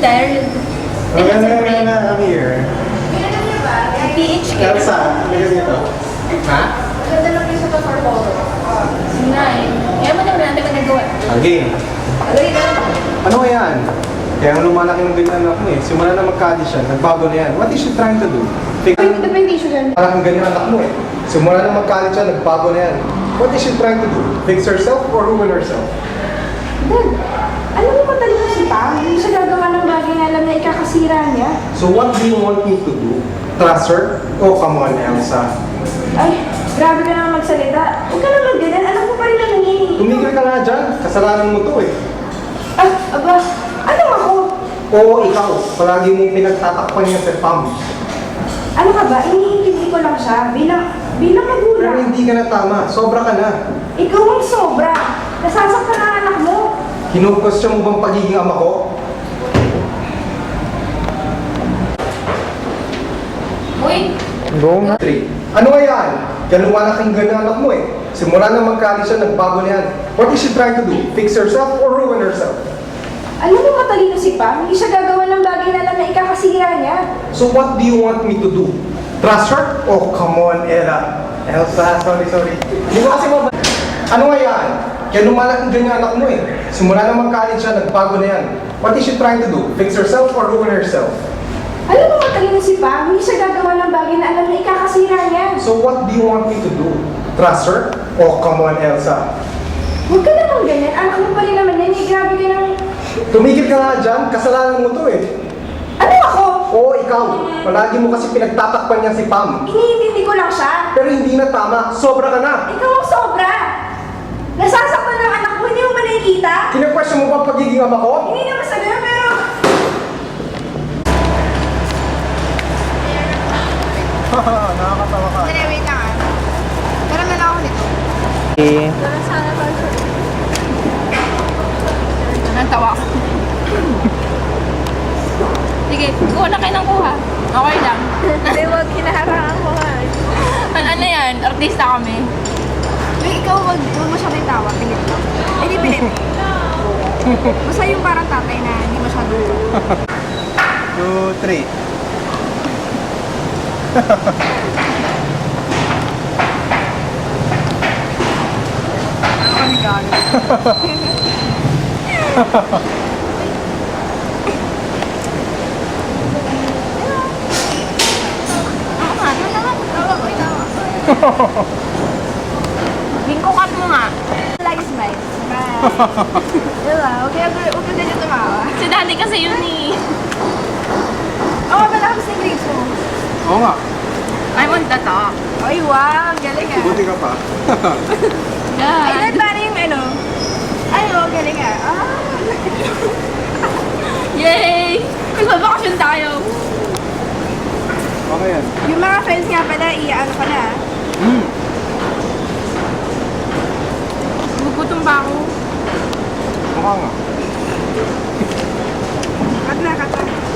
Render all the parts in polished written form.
Daryl. I'm here. PH ka. Elsa, halika dito. Ha? Ganda lang yung sa for photo. Sinay. Kaya mo naman natin nagawa. Again. Ano yan? Kaya ang lumalaki ng ganyan anak mo eh. Simula na magkali siya, nagbago na yan. What is she trying to do? Depende siya. Parang ganyan anak mo eh. Simula na magkali siya, nagbago na yan. What is she trying to do? Fix herself or ruin herself? Dad, alam mo matalino si Pam? Hindi siya gagawa ng bagay na alam na ikakasira niya. So what do you want me to do? Trust her? Oh, come on, Elsa. Ay, grabe ka naman magsalita. Huwag ka naman ganyan. Alam mo pa rin naman yan eh. Tumigil ka nga dyan. Kasalanan mo to eh. Ah, aba, ano ako? Oo, ikaw. Palagi mong pinagtatakpan niya sa Pam. Ano ka ba? Iniintindi ko lang siya bilang Pero magulang. hindi ka na tama. Sobra ka na. Ikaw ang sobra. Nasasaktan ang anak mo. Kinukustyon mo bang pagiging ama ko? Uy, Go na. 3. Ano nga yan? Yan lumalaking ganang anak mo eh. Simula na magkali siya, nagbago na yan. What is she trying to do? Fix herself or ruin herself? Alam mo matalino si Pam? Hindi siya gagawa ng bagay na alam na ikakasira niya. So what do you want me to do? Trust her? Oh, come on, Ella. Elsa, sorry. Hindi mo kasi Ano nga yan? Yan lumalaking ganang anak mo eh. Simula na magkali siya, nagbago na yan. What is she trying to do? Fix herself or ruin herself? Alam mo matalino si Pam? Hindi siya gagawa ng bagay na alam na ikakasira niya. So what do you want me to do? Trust her? Oh, come on, Elsa. Huwag ka naman ganyan. Anak mo pa rin naman yan. Eh, grabe ka nang... Tumigil ka nga dyan, kasalanan mo to eh. Ano ako? Oo, ikaw. Palagi mo kasi pinagtatakpan niya si Pam. Iniintindi ko lang siya. Pero hindi na tama. Sobra ka na. Ikaw ang sobra. Nasasaktan ng anak mo. Hindi mo ba nakikita? Kinakwestiyon mo ba ang pagiging ama ko? Hindi naman sa ganun, pero... Nakakatawa ka. Dali, wait lang ah. Pero meron ako nito. natawa ko. Sige, kuha na kayo ng kuha. Okay lang. Hindi, huwag kinaharangan ko nga. Ano yan? Artista kami. Wait, ikaw huwag masyadong tawa. Pilit lang. Hindi pilit. Basta yung parang tatay na hindi masyadong... 2, 3. Ano kami gagawin? Oo nga, ano naman? Tawa ko, tawa. Bingko cut mo nga. Like smile. Bye. Diba? Huwag ka ganyan tumawa. Si daddy kasi yun eh. Oo, matapos na grades mo. Oo nga. I want the talk. Ay, wow. Galing ah. Buti ka pa. Ay, God. dad, paano yung ano? Ay, wow. Galing ah. Yay! Magbabakasyon tayo. Okay yan. Yung mga friends nga pala, ano ka na. Gugutom ba ako? Mukha nga. Kat na.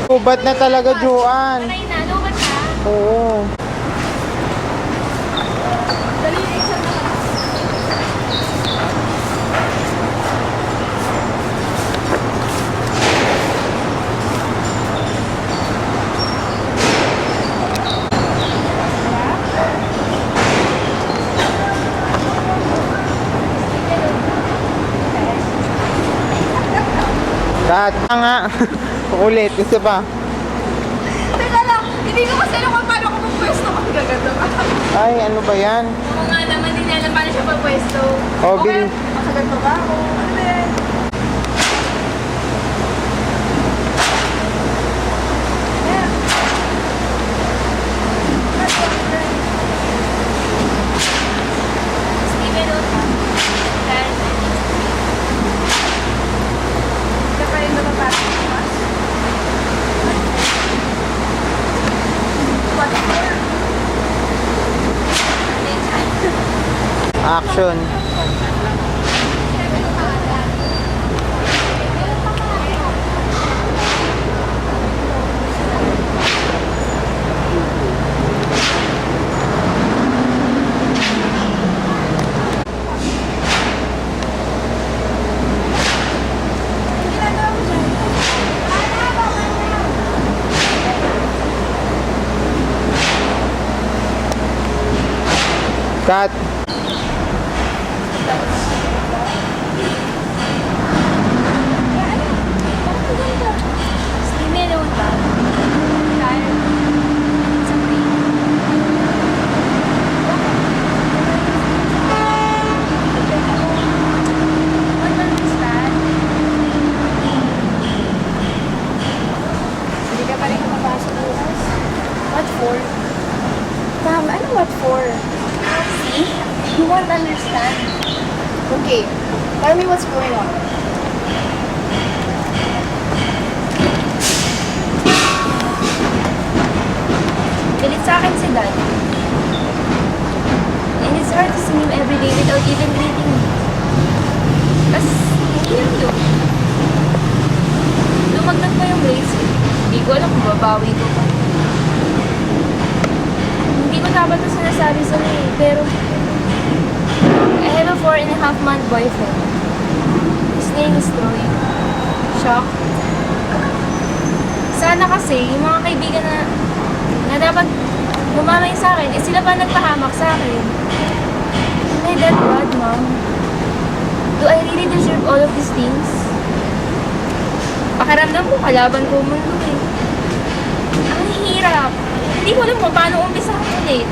Ubat na talaga, Joanne. Sanay na, lumat na. Oo. Dali na exam na. Lahat nga. Ulit, isa pa. Teka lang, hindi ko kasi alam kung paano ko magpwesto kung gaganda ka. Ay, ano ba yan? Oo nga naman, hindi niya alam paano siya pagpwesto. Oh, Okay, Bill. masagal pa ba ako? Ano ba yan? Yeah. Steven Ota. Hindi pa rin napapasok sa bus. Action. Cut. Leave me alone ba? Tired. It's okay. What understand? Hindi ka pa rin kumapasok bukas. What for? Ma'am, ano what for? See? You won't understand. Okay, tell me what's going on. Galit sa akin si Dad. And it's hard to see him every day without even greeting me. Tapos, hindi lang yun. Lumagdag pa yung grades ko. Hindi ko alam kung babawi ko pa. Hindi ko dapat ito sinasabi sa eh, pero I have a 4.5-month boyfriend. His name is Troy. Shock. Sana kasi, yung mga kaibigan na dapat gumamay sa akin, eh sila pa nagpahamak sa akin. Am I that bad, Mom? Do I really deserve all of these things? Pakiramdam ko, kalaban ko ang mundo eh. Ang hirap. Hindi ko alam kung paano umpisa ulit.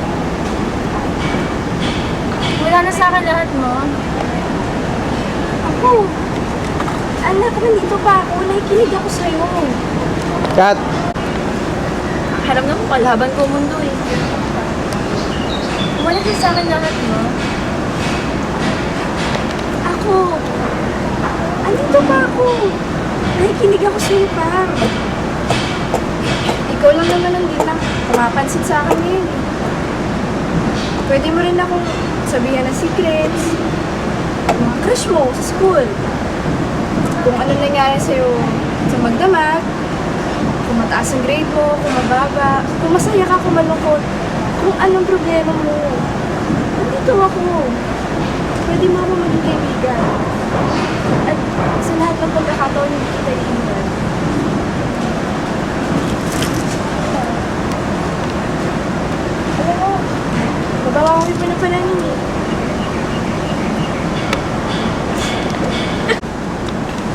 Wala na sa akin lahat, Mom. Ako, anak, nandito pa ako. Nakikinig ako sa'yo. Cut. Pakiramdam ko, kalaban ko ang mundo eh. Wala na sa akin lahat, Mom. Ako, andito pa ako. Nakikinig ako sa'yo pa. Ikaw lang naman ang di na pumapansin sa akin ngayon eh. Pwede mo rin akong sabihan ng secrets, mga crush mo sa school, kung ano nangyari sa'yo sa magdamag, kung mataas ang grade mo, kung mababa, kung masaya ka, kung malungkot, kung anong problema mo. Nandito ako. Pwede mo ako maging kaibigan. At sa lahat ng pagkakataon, hindi kita iiwan. Alam mo, mababawi pa na pala yun eh.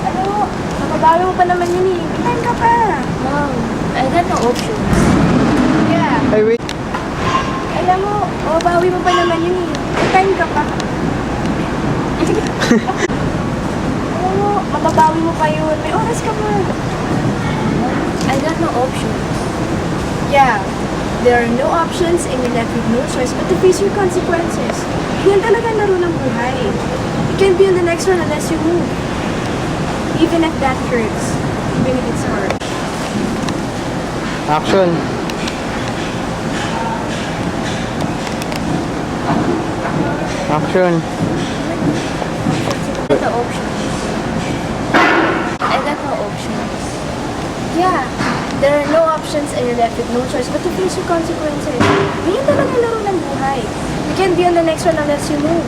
Alam mo, mababawi mo pa naman yun eh. Time ka pa. Mom, I got no options. Yeah. Ay, wait. Alam mo, mababawi mo pa naman yun eh. Time ka pa. Alam mo, mababawi mo pa yun. May oras ka pa. I got no options. Yeah. There are no options and you're left with no choice but to face your consequences. Yan talaga laro ng buhay. You can't be on the next one unless you move. Even if that hurts. Even if it's hard. Action. Action. I got no options. I got no options. Yeah. There are no options and you're left with no choice but to face your consequences. Yan talaga laro ng buhay. You can't be on the next one unless you move.